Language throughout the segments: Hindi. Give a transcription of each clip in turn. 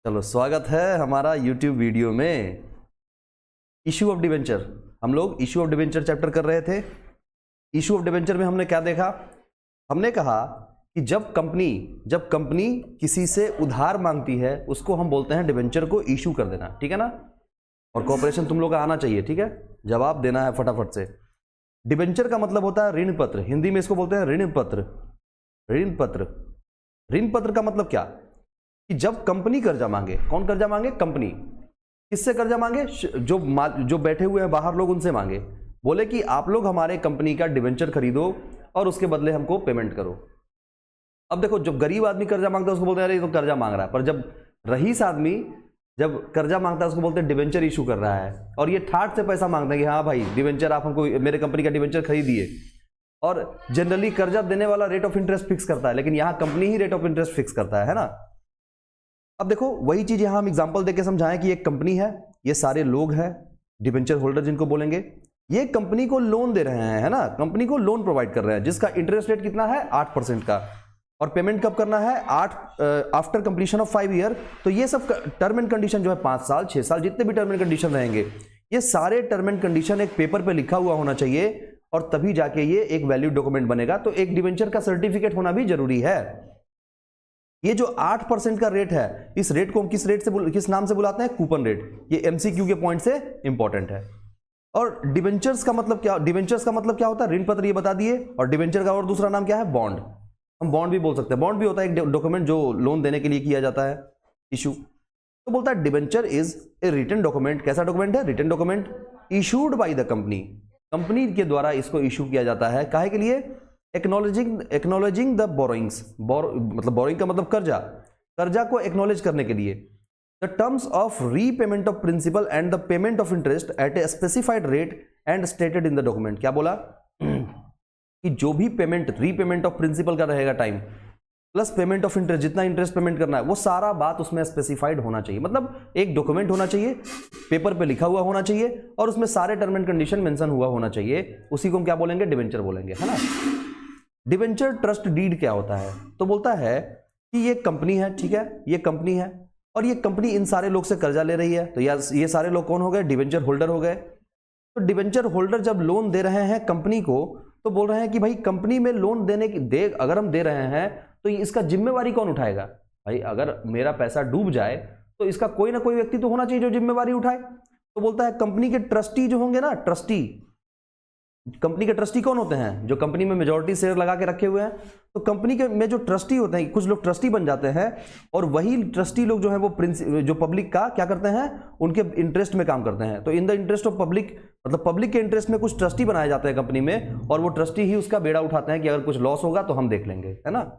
चलो स्वागत है हमारा YouTube वीडियो में। इशू ऑफ डिवेंचर, हम लोग इशू ऑफ डिवेंचर चैप्टर कर रहे थे। इशू ऑफ डिवेंचर में हमने क्या देखा? हमने कहा कि जब कंपनी किसी से उधार मांगती है उसको हम बोलते हैं डिवेंचर को इशू कर देना, ठीक है ना। और कोऑपरेशन तुम लोग का आना चाहिए, ठीक है, जवाब देना है फटाफट से। डिवेंचर का मतलब होता है ऋण पत्र, हिंदी में इसको बोलते हैं ऋण पत्र। ऋण पत्र, ऋण पत्र का मतलब क्या कि जब कंपनी कर्जा मांगे, कौन कर्जा मांगे? कंपनी। किससे कर्जा मांगे? जो बैठे हुए हैं बाहर लोग, उनसे मांगे। बोले कि आप लोग हमारे कंपनी का डिवेंचर खरीदो और उसके बदले हमको पेमेंट करो। अब देखो, जो गरीब आदमी कर्जा मांगता है उसको बोलते हैं अरे ये तो कर्जा मांग रहा है, पर जब रईस आदमी जब कर्जा मांगता है उसको बोलते हैं डिवेंचर इशू कर रहा है। और ये ठाट से पैसा मांगता है कि हाँ भाई डिवेंचर आप हमको, मेरे कंपनी का डिवेंचर खरीदिए। और जनरली कर्जा देने वाला रेट ऑफ इंटरेस्ट फिक्स करता है, लेकिन यहां company he rate of interest fix करता है ना। अब देखो वही चीज यहां हम एग्जांपल देके समझाएं कि एक कंपनी है, ये सारे लोग हैं डिवेंचर होल्डर जिनको बोलेंगे। ये कंपनी को लोन दे रहे हैं, है ना, कंपनी को लोन प्रोवाइड कर रहे हैं जिसका इंटरेस्ट रेट कितना है? 8% का। और पेमेंट कब करना है? After completion of 5 year. तो ये सब टर्म एंड कंडीशन जो है 5 साल 6 साल जितने भी टर्म एंड कंडीशन रहेंगे, ये सारे टर्म एंड कंडीशन एक पेपर पे लिखा हुआ होना चाहिए और तभी जाके ये एक वैलिड डॉक्यूमेंट बनेगा। तो एक डिवेंचर का सर्टिफिकेट होना भी जरूरी है। ये जो 8% का रेट है, इस रेट को हम किस नाम से बुलाते हैं? Coupon rate. ये एमसीक्यू के पॉइंट से इंपॉर्टेंट है। और डिवेंचर्स का मतलब क्या? डिवेंचर्स का मतलब क्या होता है? ऋण पत्र, ये बता दिए। और डिवेंचर का और दूसरा नाम क्या है? बॉन्ड। हम बॉन्ड भी बोल सकते हैं। बॉन्ड भी होता है एक डॉक्यूमेंट जो लोन देने के लिए किया जाता है, इशू। तो बोलता है debenture is a written document. कैसा डॉक्यूमेंट है? Written document issued by the company. Company के द्वारा इसको इशू किया जाता है। काहे के लिए? Acknowledging the borrowings. मतलब बोरोइंग का मतलब कर्जा, कर्जा को एक्नॉलेज करने के लिए। The terms of repayment of principal and the payment of interest at a specified rate and stated in the document. क्या बोला? कि जो भी पेमेंट, रीपेमेंट ऑफ प्रिंसिपल का रहेगा time, plus payment of interest, जितना इंटरेस्ट पेमेंट करना है, वो सारा बात उसमें स्पेसिफाइड होना चाहिए। मतलब एक डॉक्यूमेंट होना चाहिए, पेपर पे लिखा हुआ होना चाहिए और उसमें सारे टर्म एंड कंडीशन मेंशन हुआ होना चाहिए। उसी को हम क्या बोलेंगे? डिवेंचर बोलेंगे, है ना। डिवेंचर ट्रस्ट डीड क्या होता है? तो बोलता है कि ये कंपनी है, ठीक है, ये कंपनी है और ये कंपनी इन सारे लोग से कर्जा ले रही है। तो ये सारे लोग कौन हो गए? डिवेंचर होल्डर हो गए। तो डिवेंचर होल्डर जब लोन दे रहे हैं कंपनी को, तो बोल रहे हैं कि भाई कंपनी में लोन अगर हम दे रहे हैं तो इसका जिम्मेवारी कौन उठाएगा? भाई अगर मेरा पैसा डूब जाए तो इसका कोई ना कोई व्यक्ति तो होना चाहिए जो जिम्मेवारी उठाए। तो बोलता है कंपनी के ट्रस्टी जो होंगे ना, ट्रस्टी, कंपनी के ट्रस्टी कौन होते हैं? जो कंपनी में मेजॉरिटी शेयर लगा के रखे हुए हैं। तो कंपनी के में जो ट्रस्टी होते हैं, कुछ लोग ट्रस्टी बन जाते हैं और वही ट्रस्टी लोग जो है वो जो पब्लिक का क्या करते हैं? उनके इंटरेस्ट में काम करते हैं। तो in the interest of public, मतलब पब्लिक के इंटरेस्ट में कुछ ट्रस्टी बनाए जाते हैं कंपनी में, और वो ट्रस्टी ही उसका बेड़ा उठाते हैं कि अगर कुछ लॉस होगा तो हम देख लेंगे, है ना।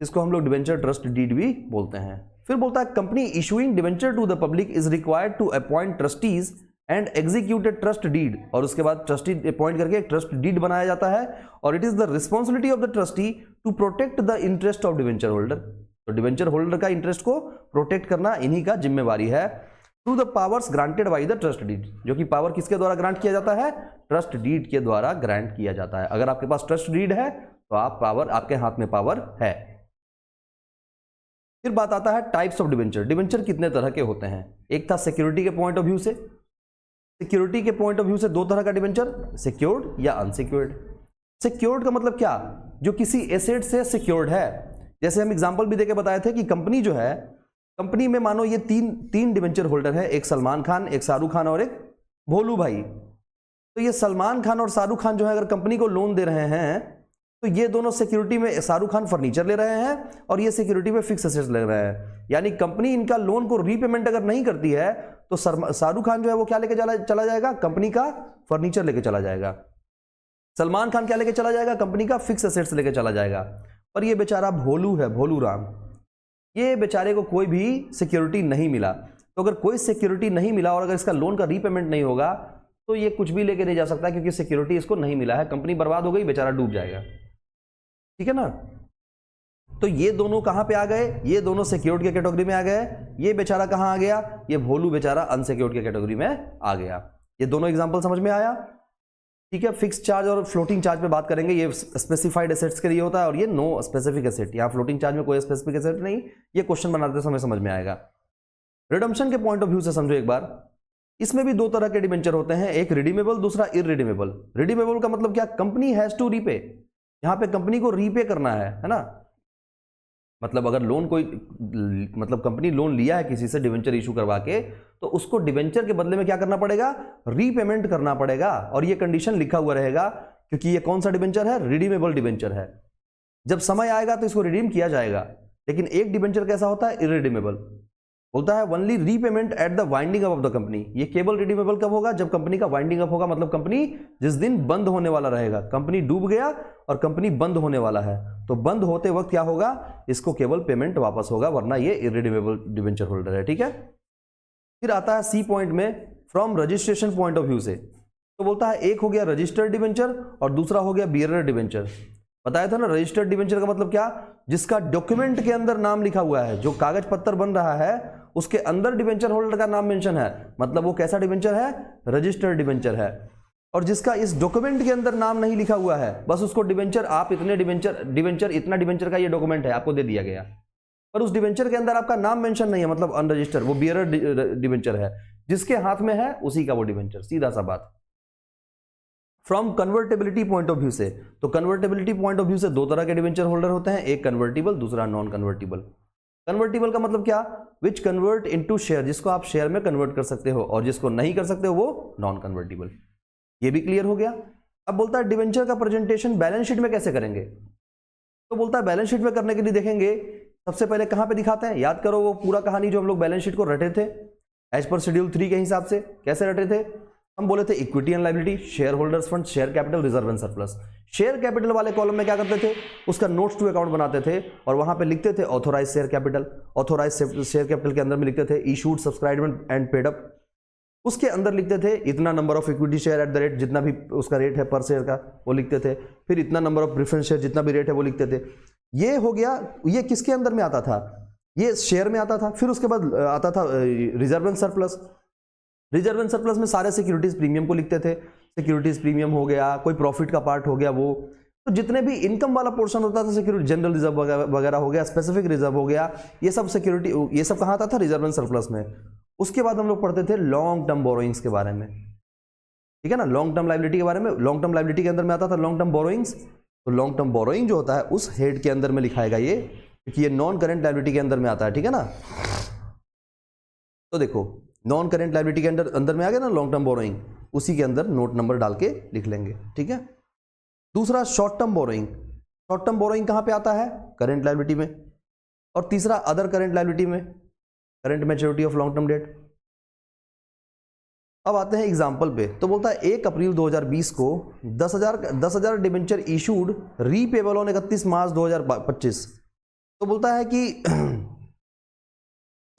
इसको हम लोग डिवेंचर ट्रस्ट डीड भी बोलते हैं। फिर बोलता है company issuing debenture to the public is required to appoint trustees and executed trust deed. और उसके बाद ट्रस्टी अपॉइंट करके एक ट्रस्ट डीड बनाया जाता है। और it is the responsibility of the trustee to protect the interest of debenture holder. तो डिवेंचर होल्डर का इंटरेस्ट को प्रोटेक्ट करना इन्हीं का जिम्मेवारी है। Through the powers granted by the trust deed, जो कि पावर किसके द्वारा ग्रांट किया जाता है? ट्रस्ट डीड के द्वारा ग्रांट किया जाता है। अगर आपके पास ट्रस्ट डीड है तो आपके हाथ में पावर है। फिर बात आता है टाइप्स ऑफ डिवेंचर। डिवेंचर कितने तरह के होते हैं? एक था सिक्योरिटी के पॉइंट ऑफ व्यू से। सिक्योरिटी के पॉइंट ऑफ व्यू से दो तरह का डिवेंचर, सिक्योर्ड या अनसिक्योर्ड। सिक्योर्ड का मतलब क्या? जो किसी एसेट से सिक्योर्ड है। जैसे हम एग्जांपल भी देके बताए थे कि कंपनी जो है, कंपनी में मानो ये तीन डिवेंचर होल्डर है, एक सलमान खान, एक शाहरुख खान और एक भोलू भाई। तो ये सलमान खान और शाहरुख खान जो है अगर कंपनी को लोन दे रहे हैं तो ये दोनों सिक्योरिटी में, शाहरुख खान फर्नीचर ले रहे हैं और ये सिक्योरिटी में फिक्स एसेट्स ले रहे हैं। यानी कंपनी इनका लोन को रीपेमेंट अगर नहीं करती है तो शाहरुख खान जो है वो क्या लेके चला जाएगा? कंपनी का फर्नीचर लेके चला जाएगा। सलमान खान क्या लेके चला जाएगा? कंपनी का फिक्स एसेट्स लेके चला जाएगा। और ये बेचारा भोलू है, भोलू राम, ये बेचारे को कोई भी सिक्योरिटी नहीं मिला। तो अगर कोई सिक्योरिटी नहीं मिला और अगर इसका लोन का रीपेमेंट नहीं होगा तो ये कुछ भी लेके नहीं जा सकता, क्योंकि सिक्योरिटी इसको नहीं मिला है। कंपनी बर्बाद हो गई, बेचारा डूब जाएगा, ठीक है ना। तो ये दोनों कहां पे आ गए? ये दोनों सिक्योर्ड के कैटेगरी में आ गए। ये बेचारा कहां आ गया? ये भोलू बेचारा अनसिक्योर्ड के कैटेगरी में आ गया। ये दोनों एग्जांपल समझ में आया? ठीक है, फिक्स चार्ज और फ्लोटिंग चार्ज पे बात करेंगे। ये स्पेसिफाइड एसेट्स के लिए होता है और ये नो स्पेसिफिक एसेट। यहाँ फ्लोटिंग चार्ज में कोई स्पेसिफिक एसेट नहीं, ये क्वेश्चन बनाते समय समझ में आएगा। रिडम्पशन के पॉइंट ऑफ व्यू से समझो एक बार, इसमें भी दो तरह के डिबेंचर होते हैं, एक रिडीमेबल, दूसरा इररिडीमेबल। रिडीमेबल का मतलब क्या, कंपनी हैज टू रीपे, यहाँ पे कंपनी को रीपे करना है ना। मतलब अगर लोन कोई, मतलब कंपनी लोन लिया है किसी से डिबेंचर इशू करवा के, तो उसको डिबेंचर के बदले में क्या करना पड़ेगा, रीपेमेंट करना पड़ेगा। और ये कंडीशन लिखा हुआ रहेगा, क्योंकि ये कौन सा डिबेंचर है, रिडीमेबल डिबेंचर है। जब समय आएगा तो इसको रिडीम किया जाएगा। लेकिन एक डिबेंचर कैसा होता है, इररिडीमेबल, बोलता है only repayment at the winding up of the company. ये केवल रिडीमेबल कब होगा, जब कंपनी का वाइंडिंग अप होगा, मतलब कंपनी जिस दिन बंद होने वाला रहेगा। कंपनी डूब गया और कंपनी बंद होने वाला है, तो बंद होते वक्त क्या होगा, इसको केवल पेमेंट वापस होगा, वरना ये इररिडीमेबल डिबेंचर होल्डर है। ठीक है, फिर आता है सी पॉइंट में, from registration point of view से, तो बोलता है एक हो गया रजिस्टर्ड डिबेंचर और दूसरा हो गया बियरर डिबेंचर। बताया था ना, रजिस्टर्ड डिबेंचर का मतलब क्या, जिसका डॉक्यूमेंट के अंदर नाम लिखा हुआ है, जो कागज पत्तर बन रहा है उसके अंदर डिबेंचर होल्डर का नाम मेंशन है, मतलब वो कैसा डिबेंचर है, रजिस्टर्ड डिबेंचर है। और जिसका इस डॉक्यूमेंट के अंदर नाम नहीं लिखा हुआ है, बस उसको डिबेंचर, आप इतने डिबेंचर इतना डिबेंचर का ये डॉक्यूमेंट है आपको दे दिया गया, पर उस डिबेंचर के अंदर आपका नाम मेंशन नहीं है, मतलब अनरजिस्टर्ड, वो बियरर डिबेंचर है। जिसके हाथ में है उसी का वो डिबेंचर, सीधा सा बात। From convertibility point of view से, तो कन्वर्टेबिलिटी पॉइंट ऑफ व्यू से दो तरह के डिबेंचर होल्डर होते हैं, एक कन्वर्टिबल, दूसरा नॉन कन्वर्टिबल। कन्वर्टिबल का मतलब क्या, विच कन्वर्ट इनटू शेयर, जिसको आप शेयर में कन्वर्ट कर सकते हो, और जिसको नहीं कर सकते हो वो नॉन कन्वर्टिबल। ये भी क्लियर हो गया। अब बोलता है डिबेंचर का प्रेजेंटेशन बैलेंस शीट में कैसे करेंगे, तो बोलता है बैलेंस शीट में करने के लिए देखेंगे सबसे पहले कहां पे दिखाते हैं, याद करो वो पूरा कहानी जो हम लोग बैलेंस शीट को रटे थे एज पर शेड्यूल 3 के हिसाब से। कैसे रटे थे, हम बोले थे equity and liability, share holders fund, share capital, reserve and surplus. Share capital वाले कॉलम में क्या करते थे, उसका नोट्स टू अकाउंट बनाते थे और वहां पे लिखते थे authorise share capital. Authorise share capital के अंदर में लिखते थे issued, subscribed and paid up. उसके अंदर लिखते थे इतना number of equity share at the rate, जितना भी उसका रेट है पर शेयर का वो लिखते थे। फिर इतना नंबर ऑफ प्रेफरेंस शेयर, जितना भी रेट है वो लिखते थे। ये हो गया, ये किसके अंदर में आता था, ये शेयर में आता था। फिर उसके बाद आता था reserve and surplus. Reserve and surplus में सारे सिक्योरिटीज प्रीमियम को लिखते थे, सिक्योरिटीज प्रीमियम हो गया, कोई प्रॉफिट का पार्ट हो गया वो, तो जितने भी इनकम वाला पोर्शन होता था, सिक्योरिटी, जनरल रिजर्व वगैरह हो गया, स्पेसिफिक रिजर्व हो गया, ये सब सिक्योरिटी, ये सब कहाँ आता था, रिजर्व एंड सरप्लस में। उसके बाद हम लोग पढ़ते थे लॉन्ग टर्म बोरोइंग्स के बारे में, ठीक है ना, लॉन्ग टर्म लायबिलिटी के बारे में। लॉन्ग टर्म लायबिलिटी के अंदर में आता था लॉन्ग टर्म बोरोइंग्स, तो लॉन्ग टर्म बोरोइंग जो होता है उस हेड के अंदर में लिखाएगा ये, क्योंकि ये नॉन करेंट लायबिलिटी के अंदर में आता है, ठीक है ना। तो देखो नॉन करेंट लायबिलिटी के अंदर में आ गया ना लॉन्ग टर्म बोरोइंग, उसी के अंदर नोट नंबर डाल के लिख लेंगे, ठीक है। दूसरा short term borrowing, short term borrowing कहां पे आता है, करंट लायबिलिटी में। और तीसरा अदर करंट लायबिलिटी में, current maturity of long term debt. अब आते हैं एग्जांपल पे, तो बोलता है 1 अप्रैल 2020 को 10,000 डिबेंचर इशूड रीपेबल ऑन 31 मार्च 2025। तो बोलता है कि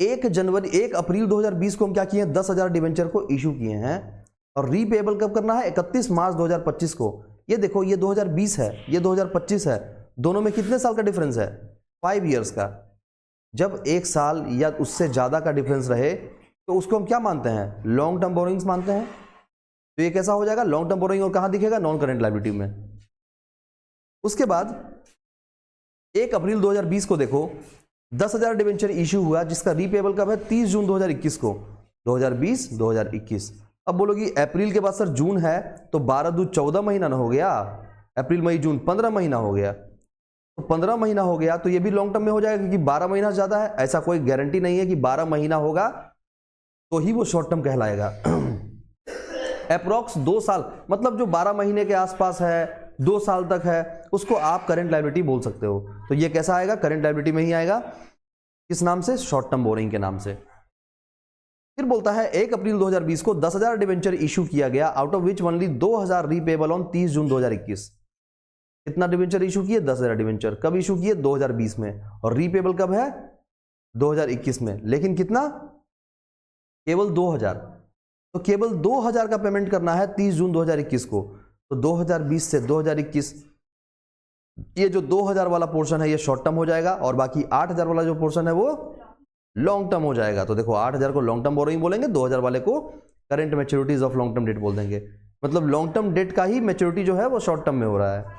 1 अप्रैल 2020 को हम क्या किए हैं, 10,000 डिबेंचर को इशू किए हैं, और रीपेबल कब करना है, 31 मार्च 2025 को। ये देखो ये 2020 है, ये 2025 है, दोनों में कितने साल का डिफरेंस है, 5 ईयर्स का। जब 1 साल या उससे ज़्यादा का डिफरेंस रहे तो उसको हम क्या मानते हैं, लॉन्ग टर्म बोरोइंग्स मानते हैं। तो ये कैसा हो जाएगा, लॉन्ग टर्म बोरोइंग, और कहाँ दिखेगा, नॉन करेंट लायबिलिटी में। उसके बाद 1 अप्रैल 2020 को देखो 10,000 डिबेंचर इशू हुआ, जिसका रीपेबल कब है, 30 जून 2021 को, 2020-2021। अब बोलोगी अप्रैल के बाद सर जून है, तो 12-14 महीना ना हो गया, अप्रैल मई जून 15 महीना हो गया, तो 15 महीना हो गया, तो ये भी लॉन्ग टर्म में हो जाएगा, क्योंकि 12 महीना ज़्यादा है। ऐसा कोई गारंटी नहीं है कि 12 महीना होगा तो ही वो शॉर्ट टर्म कहलाएगा। अप्रॉक्स 2 साल, मतलब जो 12 महीने के आसपास है, 2 साल तक है, उसको आप करंट लायबिलिटी बोल सकते हो। तो ये कैसा आएगा, करंट लायबिलिटी में ही आएगा, किस नाम से, शॉर्ट टर्म बोरिंग के नाम से। फिर बोलता है 1 अप्रैल 2020 को 10,000 डिबेंचर इशू किया गया, out of which only 2,000 repayable on 30 जून 2021। कितना डिबेंचर इशू किए, 10,000 डिबेंचर। कब इशू किए, 2020 में, और रीपेबल कब है, 2021 में। लेकिन कितना, केवल 2,000। तो केवल 2,000 का पेमेंट करना है 30 जून 2021 को। तो 2020 से 2021, ये जो 2,000 वाला पोर्शन है ये शॉर्ट टर्म हो जाएगा, और बाकी 8,000 वाला जो पोर्शन है वो लॉन्ग टर्म हो जाएगा। तो देखो 8,000 को लॉन्ग टर्म बोरोइंग बोलेंगे, 2,000 वाले को current मैच्योरिटीज of long term debt बोल देंगे। मतलब लॉन्ग टर्म डेट का ही मैच्योरिटी जो है वो शॉर्ट टर्म में हो रहा है।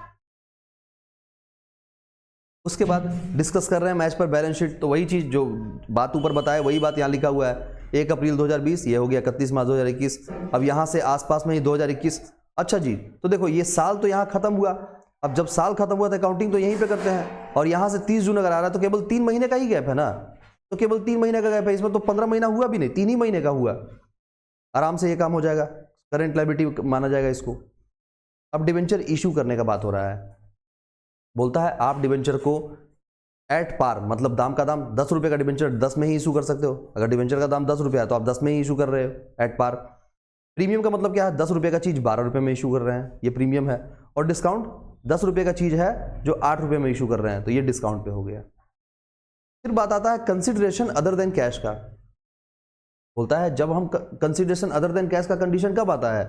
उसके बाद डिस्कस कर रहे हैं मैच पर बैलेंस शीट, तो वही चीज जो बात ऊपर बताया वही बात यहाँ लिखा हुआ है। 1 अप्रैल 2020 ये हो गया 31 मार्च 2021। अब यहाँ से आसपास में ही 2021। अच्छा जी, तो देखो ये साल तो यहाँ खत्म हुआ। अब जब साल खत्म हुआ तो अकाउंटिंग तो यहीं पे करते हैं, और यहाँ से 30 जून अगर आ रहा है तो केवल 3 महीने का ही गैप है ना, तो केवल 3 महीने का गैप है, इसमें तो 15 महीना हुआ भी नहीं, 3 ही महीने का हुआ। आराम से ये काम हो जाएगा, करंट लायबिलिटी माना जाएगा इसको। अब डिवेंचर इशू करने का बात हो रहा है। बोलता है आप डिवेंचर को एट पार, मतलब दाम का दाम 10 रुपये का डिवेंचर 10 में ही इशू कर सकते हो। अगर डिवेंचर का दाम 10 रुपये है तो आप 10 में ही इशू कर रहे हो एट पार। प्रीमियम का मतलब क्या है, 10 रुपये का चीज 12 रुपये में इशू कर रहे हैं, ये प्रीमियम है। और डिस्काउंट 10 रुपये का चीज है जो 8 रुपये में इशू कर रहे हैं, तो ये डिस्काउंट पे हो गया। फिर बात आता है कंसिडरेशन अदर देन कैश का। बोलता है जब हम कंसिडरेशन अदर देन कैश का कंडीशन कब आता है,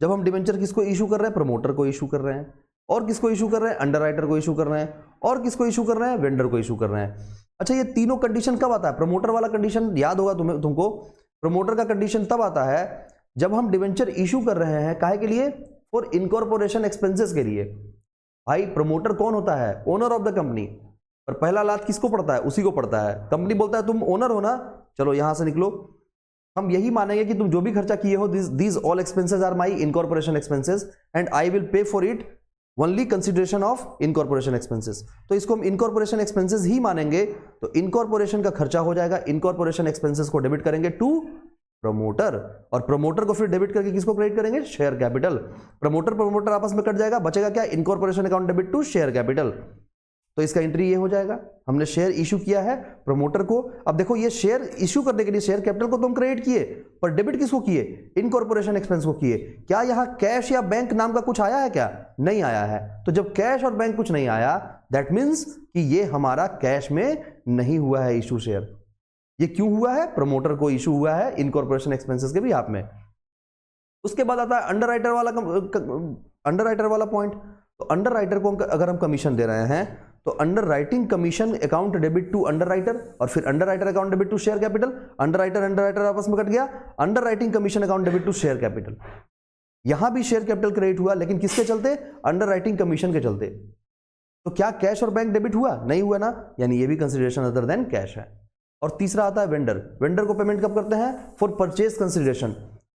जब हम डिवेंचर किसको इशू कर रहे हैं, प्रमोटर को इशू कर रहे हैं, और किसको इशू कर रहे हैं, अंडरराइटर को इशू कर रहे हैं, और किसको इशू कर रहे हैं, वेंडर को इशू कर रहे हैं। अच्छा, ये तीनों कंडीशन कब आता है? प्रमोटर वाला कंडीशन याद होगा तुमको। प्रमोटर का कंडीशन तब आता है जब हम डिवेंचर इशू कर रहे हैं, काहे के लिए, फॉर इनकॉर्पोरेशन एक्सपेंसेस के लिए। भाई प्रमोटर कौन होता है, ओनर ऑफ द कंपनी, पर पहला लात किसको पड़ता है, उसी को पड़ता है। कंपनी बोलता है तुम ओनर हो ना, चलो यहां से निकलो, हम यही मानेंगे कि तुम जो भी खर्चा किए हो, these all expenses are my incorporation expenses and I will pay for it only consideration of incorporation expenses. तो इसको हम इनकॉर्पोरेशन एक्सपेंसेस ही मानेंगे, तो इनकॉर्पोरेशन का खर्चा हो जाएगा, इनकॉर्पोरेशन एक्सपेंसेस को डेबिट करेंगे टू प्रमोटर, और प्रमोटर को फिर डेबिट करके किसको क्रेडिट करेंगे, शेयर कैपिटल। प्रमोटर आपस में कट जाएगा, बचेगा क्या, incorporation account debit to share capital. तो इसका एंट्री ये हो जाएगा, हमने शेयर इशू किया है प्रमोटर को। अब देखो ये शेयर इशू करने के लिए शेयर कैपिटल को तुम क्रेडिट किए, पर डेबिट किसको किए, इनकॉर्पोरेशन एक्सपेंस को किए। क्या यहां कैश या बैंक नाम का कुछ आया है क्या, नहीं आया है। तो जब कैश और बैंक कुछ नहीं आया, दैट मीन्स कि ये हमारा कैश में नहीं हुआ है इशू शेयर। ये क्यों हुआ है, प्रमोटर को इशू हुआ है इनकॉर्पोरेशन एक्सपेंसेस के भी आप में। उसके बाद आता है अंडरराइटर वाला पॉइंट। तो अंडरराइटर को अगर हम कमीशन दे रहे हैं, तो underwriting commission account debit to underwriter, और फिर underwriter account debit to share capital. Underwriter आपस में कट गया, underwriting commission account debit to share capital. यहां भी शेयर कैपिटल क्रेडिट हुआ, लेकिन किसके चलते, अंडर राइटिंग कमीशन के चलते। तो क्या कैश और बैंक डेबिट हुआ, नहीं हुआ ना, यानी ये भी कंसिडरेशन अदर देन कैश है। और तीसरा आता है वेंडर। वेंडर को पेमेंट कब करते हैं, फॉर परचेज कंसिडरेशन।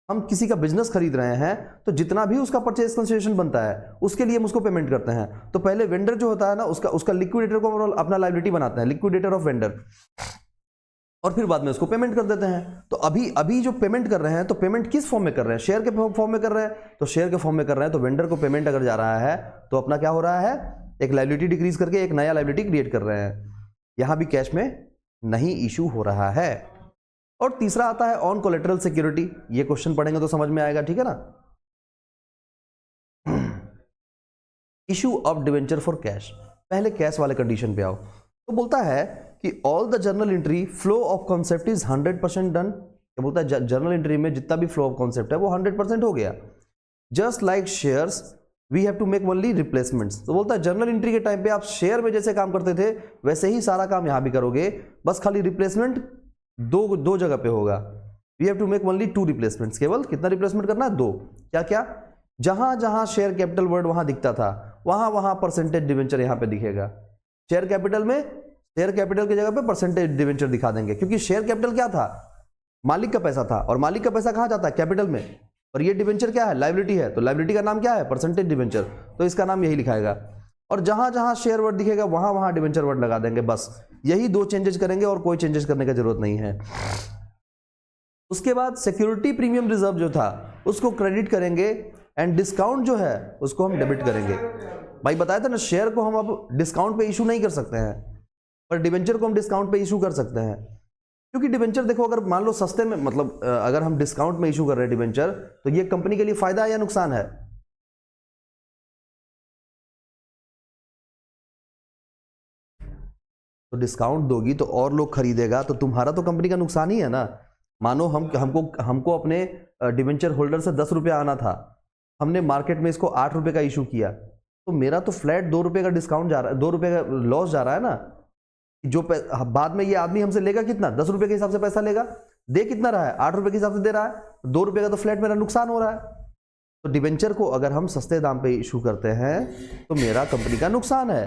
हम किसी का बिजनेस खरीद रहे हैं, तो जितना भी उसका परचेज कंसिडरेशन बनता है उसके लिए हम उसको पेमेंट करते हैं। तो पहले वेंडर जो होता है ना, उसका लिक्विडेटर को अपना लायबिलिटी बनाते हैं, लिक्विडेटर ऑफ वेंडर, और फिर बाद में उसको पेमेंट कर देते हैं। तो अभी जो पेमेंट कर रहे हैं, तो पेमेंट किस फॉर्म में कर रहे हैं, शेयर के फॉर्म में कर रहे हैं। तो शेयर के फॉर्म में कर रहे हैं, तो वेंडर को पेमेंट अगर जा रहा है, तो अपना क्या हो रहा है, एक लायबिलिटी डिक्रीज करके एक नया लायबिलिटी क्रिएट कर रहे हैं। यहां भी कैश में नहीं इशू हो रहा है। और तीसरा आता है ऑन कोलेटरल सिक्योरिटी। ये क्वेश्चन पढ़ेंगे तो समझ में आएगा, ठीक है ना। Issue of debenture for cash, पहले कैश वाले कंडीशन पे आओ। तो बोलता है कि all the journal entry flow of concept is 100% done. क्या बोलता है, जर्नल एंट्री में जितना भी फ्लो ऑफ कॉन्सेप्ट है वो 100% हो गया। Just like shares we have to make only replacements. तो बोलता है जर्नल एंट्री के टाइम पे आप शेयर में जैसे काम करते थे वैसे ही सारा काम यहां भी करोगे, बस खाली रिप्लेसमेंट दो जगह पे होगा। We have to make only 2 replacements. केवल कितना रिप्लेसमेंट करना है, 2। क्या क्या, जहां जहां शेयर कैपिटल वर्ड वहां दिखता था, वहां वहां परसेंटेज डिवेंचर यहां पे दिखेगा। शेयर कैपिटल में शेयर कैपिटल की जगह पे परसेंटेज डिवेंचर दिखा देंगे, क्योंकि शेयर कैपिटल क्या था, मालिक का पैसा था, और मालिक का पैसा कहां जाता है, कैपिटल में। और ये डिवेंचर क्या है, लायबिलिटी है, तो लायबिलिटी का नाम क्या है, परसेंटेज डिवेंचर, तो इसका नाम यही लिखाएगा। और जहां जहां शेयर वर्ड दिखेगा वहां वहां डिवेंचर वर्ड लगा देंगे, बस यही 2 चेंजेस करेंगे और कोई चेंजेस करने की जरूरत नहीं है। उसके बाद सिक्योरिटी प्रीमियम रिजर्व जो था उसको क्रेडिट करेंगे, एंड डिस्काउंट जो है उसको हम डेबिट करेंगे। भाई बताया था ना, शेयर को हम अब डिस्काउंट पे इशू नहीं कर सकते हैं, पर डिवेंचर को हम डिस्काउंट पे इशू कर सकते हैं। क्योंकि डिवेंचर देखो, अगर मान लो सस्ते में, मतलब अगर हम डिस्काउंट में इशू कर रहे हैं डिवेंचर, तो ये कंपनी के लिए फायदा है या नुकसान है, तो डिस्काउंट दोगी तो और लोग खरीदेगा, तो तुम्हारा तो कंपनी का नुकसान ही है ना। मानो हमको अपने डिवेंचर होल्डर से 10 रुपये आना था, हमने मार्केट में इसको 8 रुपये का इशू किया, तो मेरा तो फ्लैट 2 रुपये का डिस्काउंट जा रहा है, 2 रुपये का लॉस जा रहा है ना। जो बाद में ये आदमी हमसे लेगा कितना, 10 रुपये के हिसाब से पैसा लेगा, दे कितना रहा है, 8 रुपये के हिसाब से दे रहा है, 2 रुपये का तो फ्लैट मेरा नुकसान हो रहा है। तो डिबेंचर को अगर हम सस्ते दाम पे इशू करते हैं तो मेरा कंपनी का नुकसान है।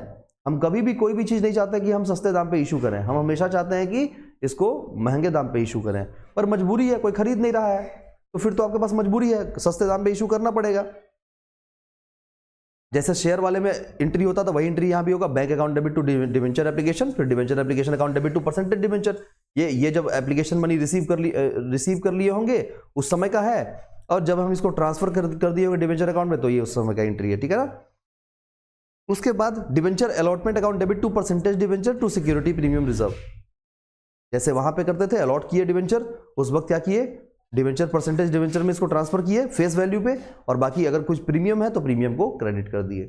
हम कभी भी कोई भी चीज़ नहीं चाहते कि हम सस्ते दाम पे इशू करें, हम हमेशा चाहते हैं कि इसको महंगे दाम पे इशू करें, पर मजबूरी है, कोई खरीद नहीं रहा है तो फिर तो आपके पास मजबूरी है, सस्ते दाम पे इशू करना पड़ेगा। जैसे शेयर वाले में एंट्री होता था वही एंट्री यहाँ भी होगा, bank account debit to debenture application, फिर debenture application account debit to percentage debenture. ये जब एप्लीकेशन मनी रिसीव कर लिए होंगे उस समय का है, और जब हम इसको ट्रांसफर कर दिए होंगे डिवेंचर अकाउंट में तो ये उस समय का एंट्री है, ठीक है ना। उसके बाद debenture allotment account debit to percentage debenture to security premium reserve. जैसे वहां पे करते थे, अलॉट किए डिवेंचर, उस वक्त क्या किए, डिवेंचर परसेंटेज डिवेंचर में इसको ट्रांसफर किए फेस वैल्यू पे, और बाकी अगर कुछ प्रीमियम है तो प्रीमियम को क्रेडिट कर दिए।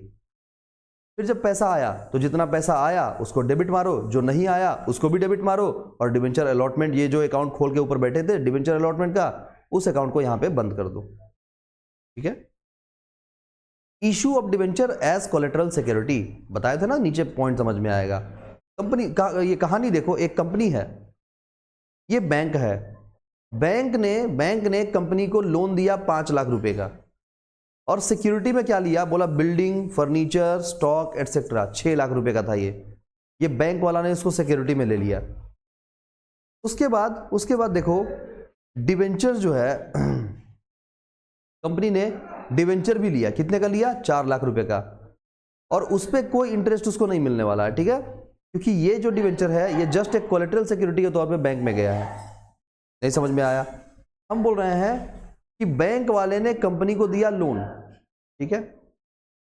फिर जब पैसा आया तो जितना पैसा आया उसको डेबिट मारो, जो नहीं आया उसको भी डेबिट मारो, और डिवेंचर अलॉटमेंट, ये जो अकाउंट खोल के ऊपर बैठे थे डिवेंचर अलॉटमेंट का, उस अकाउंट को यहां पे बंद कर दो, ठीक है। Issue of debenture as collateral security, बताया था ना, नीचे पॉइंट समझ में आएगा। कंपनी का ये कहानी देखो, एक कंपनी है, ये बैंक है, बैंक ने कंपनी को लोन दिया 5 लाख रुपए का, और सिक्योरिटी में क्या लिया, बोला building, furniture, stock etcetera, 6 lakh रुपए का था ये बैंक वाला ने इसको सिक्योरिटी में ले लिया। उसके बाद देखो डिवेंचर जो है कंपनी ने डिवेंचर भी लिया, कितने का लिया, 4 लाख रुपए का, और उस पर कोई इंटरेस्ट उसको नहीं मिलने वाला है, ठीक है, क्योंकि ये जो डिवेंचर है ये जस्ट एक कोलेटरल सिक्योरिटी के तौर पे बैंक में गया है। नहीं समझ में आया। हम बोल रहे हैं कि बैंक वाले ने कंपनी को दिया लोन, ठीक है,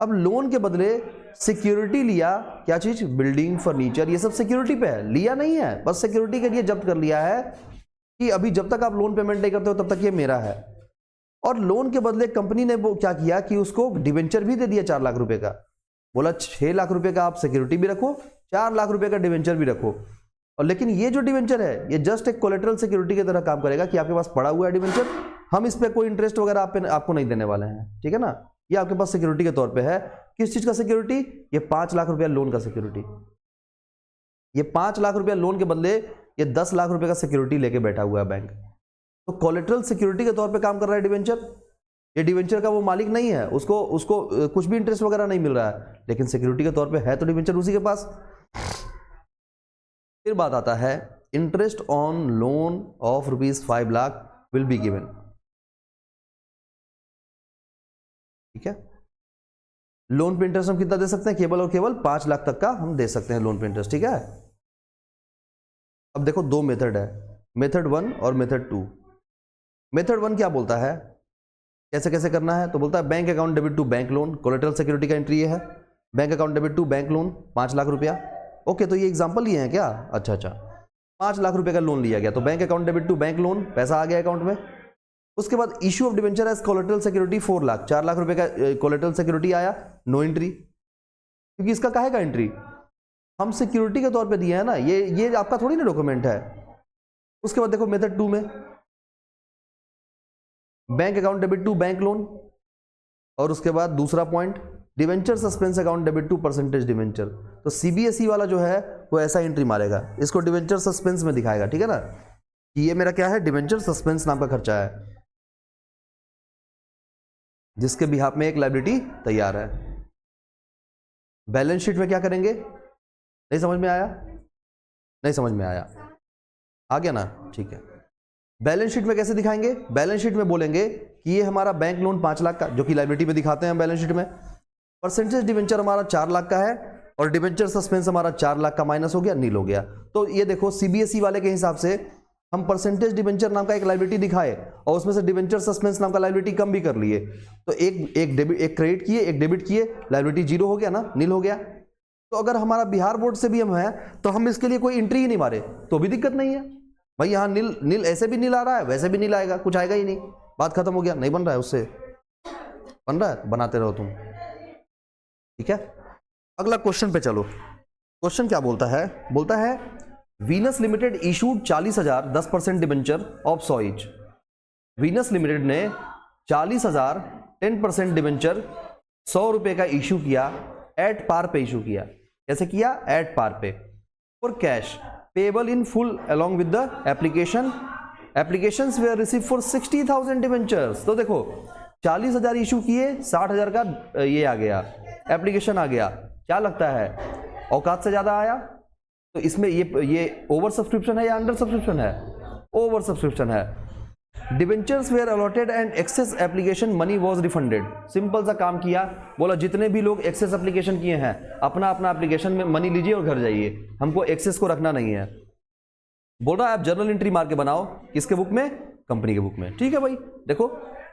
अब लोन के बदले सिक्योरिटी लिया, क्या चीज, बिल्डिंग, फर्नीचर, ये सब सिक्योरिटी पे है, लिया नहीं है, बस सिक्योरिटी के लिए जब्त कर लिया है कि अभी जब तक आप लोन पेमेंट नहीं करते हो तब तक ये मेरा है। और लोन के बदले कंपनी ने वो क्या किया कि उसको डिवेंचर भी दे दिया 4 लाख रुपए का, बोला 6 लाख रुपए का आप सिक्योरिटी भी रखो, 4 लाख रुपए का डिवेंचर भी रखो, और लेकिन ये जो डिवेंचर है ये जस्ट एक कोलेटरल सिक्योरिटी की तरह काम करेगा कि आपके पास पड़ा हुआ है डिवेंचर, हम इस पे कोई इंटरेस्ट वगैरह आपको नहीं देने वाले हैं, ठीक है ना, ये आपके पास सिक्योरिटी के तौर पे है। किस चीज का सिक्योरिटी, ये 5 लाख रुपया लोन का सिक्योरिटी, ये 5 लाख रुपया लोन के बदले ये 10 लाख रुपए का सिक्योरिटी लेके बैठा हुआ है बैंक, तो कोलेटरल सिक्योरिटी के तौर पे काम कर रहा है डिवेंचर। ये डिवेंचर का वो मालिक नहीं है, उसको कुछ भी इंटरेस्ट वगैरह नहीं मिल रहा है, लेकिन सिक्योरिटी के तौर पे है तो डिवेंचर उसी के पास। फिर बात आता है interest on loan of ₹5 lakh will be given, ठीक है। लोन पे इंटरेस्ट हम कितना दे सकते हैं, केवल और केवल 5 लाख तक का हम दे सकते हैं लोन पे इंटरेस्ट, ठीक है। अब देखो 2 मेथड है, मेथड 1 और मेथड 2। मेथड 1 क्या बोलता है, कैसे कैसे करना है, तो बोलता है bank account debit to bank loan, collateral security का एंट्री है, bank account debit to bank loan 5 lakh रुपया। ओके, तो ये एग्जांपल लिए हैं क्या, अच्छा 5 लाख रुपए का लोन लिया गया, तो bank account debit to bank loan, पैसा आ गया अकाउंट में। उसके बाद issue of debenture as collateral security 4 lakh, 4 lakh रुपए का कोलेटरल सिक्योरिटी आया, नो एंट्री, क्योंकि इसका काहे का एंट्री, हम सिक्योरिटी के तौर पे दिए है ना, ये आपका थोड़ी ना डॉक्यूमेंट है। उसके बाद देखो मेथड 2 में bank account debit to bank loan, और उसके बाद दूसरा point debenture suspense account debit to percentage debenture. तो सीबीएसई वाला जो है वो ऐसा एंट्री मारेगा, इसको डिवेंचर सस्पेंस में दिखाएगा, ठीक है ना, कि ये मेरा क्या है, डिवेंचर सस्पेंस नाम का खर्चा है, जिसके बिहाफ में एक लायबिलिटी तैयार है। बैलेंस शीट में क्या करेंगे, नहीं समझ में आया, नहीं समझ में आया, आ गया ना, ठीक है। बैलेंस शीट में कैसे दिखाएंगे, बैलेंस शीट में बोलेंगे कि ये हमारा बैंक लोन 5 लाख का, जो कि लायबिलिटी में दिखाते हैं बैलेंस शीट में, परसेंटेज डिवेंचर हमारा 4 लाख का है, और डिवेंचर सस्पेंस हमारा 4 लाख का माइनस हो गया, नील हो गया। तो ये देखो सीबीएसई वाले के हिसाब से हम परसेंटेज डिवेंचर नाम का एक लायबिलिटी दिखाए और उसमें से डिवेंचर सस्पेंस नाम का लायबिलिटी कम भी कर लिए, तो एक क्रेडिट किए, एक डेबिट किए, लायबिलिटी 0 हो गया ना, नील हो गया। तो अगर हमारा बिहार बोर्ड से भी हम है तो हम इसके लिए कोई एंट्री ही नहीं मारे तो भी दिक्कत नहीं है भाई, यहाँ नील ऐसे भी नील आ रहा है, वैसे भी नील आएगा, कुछ आएगा ही नहीं, बात खत्म हो गया। नहीं बन रहा है उससे, बन रहा है, बनाते रहो तुम, ठीक है। अगला क्वेश्चन पे चलो। क्वेश्चन क्या बोलता है, बोलता है Venus limited issued 40,000 10% debenture of 100 each. Venus limited ने 40,000 10% डिबेंचर 100 रुपए का इशू किया, एट पार पे इशू किया। कैसे किया, एट पार पे, for cash payable in full along with the applications were received for 60,000 debentures. तो देखो 40,000 इशू किए, 60,000 का ये आ गया, एप्लीकेशन आ गया, क्या लगता है औकात से ज्यादा आया? तो इसमें ये ओवर सब्सक्रिप्शन है या अंडर सब्सक्रिप्शन है? ओवर सब्सक्रिप्शन है। Debentures were allotted and excess application money was refunded. Simple सा काम किया, बोला जितने भी लोग एक्सेस एप्लीकेशन किए हैं अपना अपना एप्लीकेशन में मनी लीजिए और घर जाइए, हमको एक्सेस को रखना नहीं है। बोल रहा है आप जर्नल एंट्री मार के बनाओ, किसके बुक में? कंपनी के बुक में। ठीक है भाई, देखो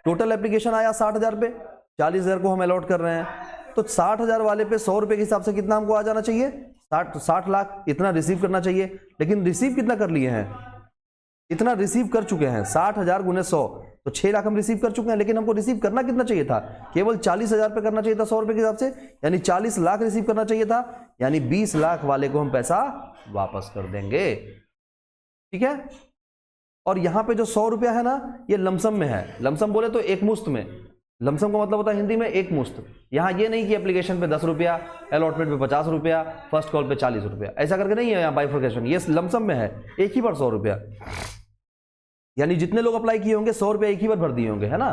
टोटल एप्लीकेशन आया 60,000 पे, 40,000 को हम अलॉट कर रहे हैं, तो 60,000 वाले पे 100 रुपए के हिसाब से कितना हमको आ जाना चाहिए? 60 लाख, इतना रिसीव करना चाहिए। लेकिन रिसीव कितना कर लिए हैं? इतना रिसीव कर चुके हैं, 60,000 गुने 100 तो 6 लाख हम रिसीव कर चुके हैं। लेकिन हमको रिसीव करना कितना चाहिए था? केवल 40,000 पे करना चाहिए था 100 रुपए के हिसाब से, यानी 40 लाख रिसीव करना चाहिए था, यानी 20 लाख वाले को हम पैसा वापस कर देंगे। ठीक है, और यहां पे जो 100 रुपया है ना, ये लमसम में है। लमसम बोले तो एक मुश्त में, लमसम का मतलब होता है हिंदी में एक मुश्त। यहां ये नहीं कि एप्लीकेशन पे 10 रुपया, अलॉटमेंट पे 50 रुपया, फर्स्ट कॉल पे 40 रुपया, ऐसा करके नहीं है यहाँ बाइफर्केशन, ये लमसम में है, एक ही बार 100 रुपया, यानी जितने लोग अप्लाई किए होंगे 100 रुपया एक ही बार भर दिए होंगे, है ना।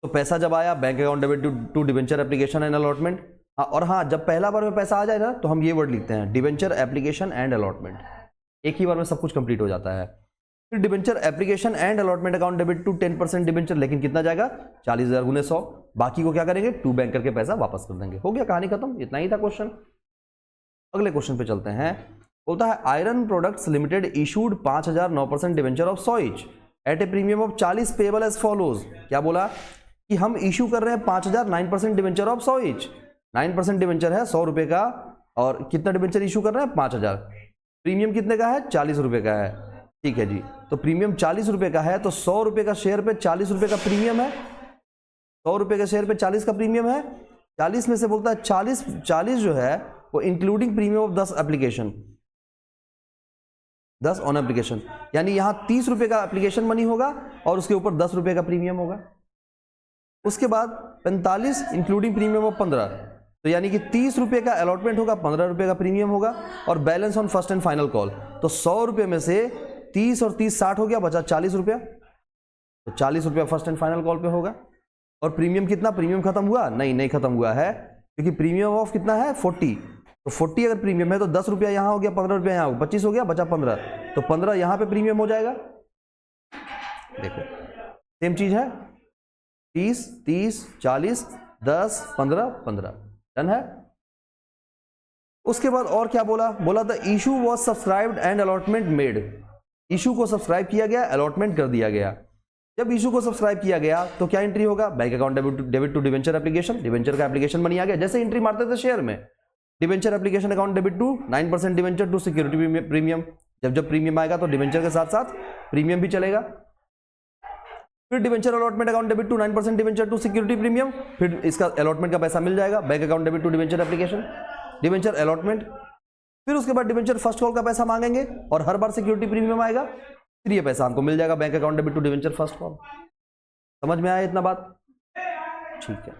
तो पैसा जब आया, bank account debit to debenture application and allotment. और हाँ, जब पहला बार में पैसा आ जाए ना तो हम ये वर्ड लिखते हैं, डिवेंचर एप्लीकेशन एंड अलॉटमेंट, एक ही बार में सब कुछ कंप्लीट हो जाता है। फिर debenture application and allotment account debit to 10% debenture, लेकिन कितना जाएगा? 40,000 गुने 100, बाकी को क्या करेंगे? टू बैंक करके पैसा वापस कर देंगे। हो गया, कहानी खत्म, इतना ही था क्वेश्चन। अगले क्वेश्चन पे चलते हैं। बोलता है iron products limited issued 5,000 9% debenture of 100 each at a premium of 40 payable as follows. क्या बोला कि हम इशू कर रहे हैं 5,000 9% डिवेंचर ऑफ 100 ईच, 9% डिवेंचर है 100 रुपए का, और कितना डिवेंचर इशू कर रहे हैं? 5,000। प्रीमियम कितने का है? 40 रुपए का है। ठीक है जी, तो प्रीमियम 40 रुपए का है, तो 100 रुपए का शेयर पे 40 रुपए का प्रीमियम है, 100 रुपए के शेयर पे 40 का प्रीमियम है। 40 में से बोलता है 40 जो है वो including premium of 10 application, 10 on application, यानी यहां 30 रुपए का एप्लीकेशन मनी होगा और उसके ऊपर 10 रुपए का प्रीमियम होगा। उसके बाद 45 इंक्लूडिंग प्रीमियम ऑफ 15, तो यानी कि 30 रुपए का अलॉटमेंट होगा, 15 रुपए का प्रीमियम होगा, और balance on first and final call. तो 100 रुपए में से 30 और 30 60 हो गया, बचा 40 रुपया, तो 40 रुपया फर्स्ट एंड फाइनल कॉल पे होगा। और प्रीमियम कितना? प्रीमियम खत्म हुआ? नहीं खत्म हुआ है, क्योंकि प्रीमियम ऑफ कितना है? 40, तो 40 अगर प्रीमियम है तो 10 रुपया यहां हो गया, 15 रुपया यहां हो गया, 25 हो गया, बचा 15, तो 15 यहां पे प्रीमियम हो जाएगा। देखो सेम चीज है, 30 30 40 10 15 15, डन है। उसके बाद और क्या बोला? बोला the issue was subscribed and allotment made. Issue को सब्सक्राइब किया गया, अलॉटमेंट कर दिया गया। जब इशू को सब्सक्राइब किया गया तो क्या एंट्री होगा? Bank account debit to debenture application, debenture का एप्लीकेशन मनी आ गया, जैसे एंट्री मारते थे शेयर में, debenture application account debit to 9% debenture to security premium. जब प्रीमियम आएगा तो डिवेंचर के साथ साथ प्रीमियम भी चलेगा। फिर debenture allotment account debit to 9% debenture to security premium, फिर इसका अलॉटमेंट का पैसा मिल जाएगा, bank account debit to debenture application, debenture allotment. फिर उसके बाद डिवेंचर फर्स्ट कॉल का पैसा मांगेंगे और हर बार सिक्योरिटी प्रीमियम आएगा, फिर ये पैसा हमको मिल जाएगा bank account debit to debenture first call. समझ में आया इतना बात? ठीक है।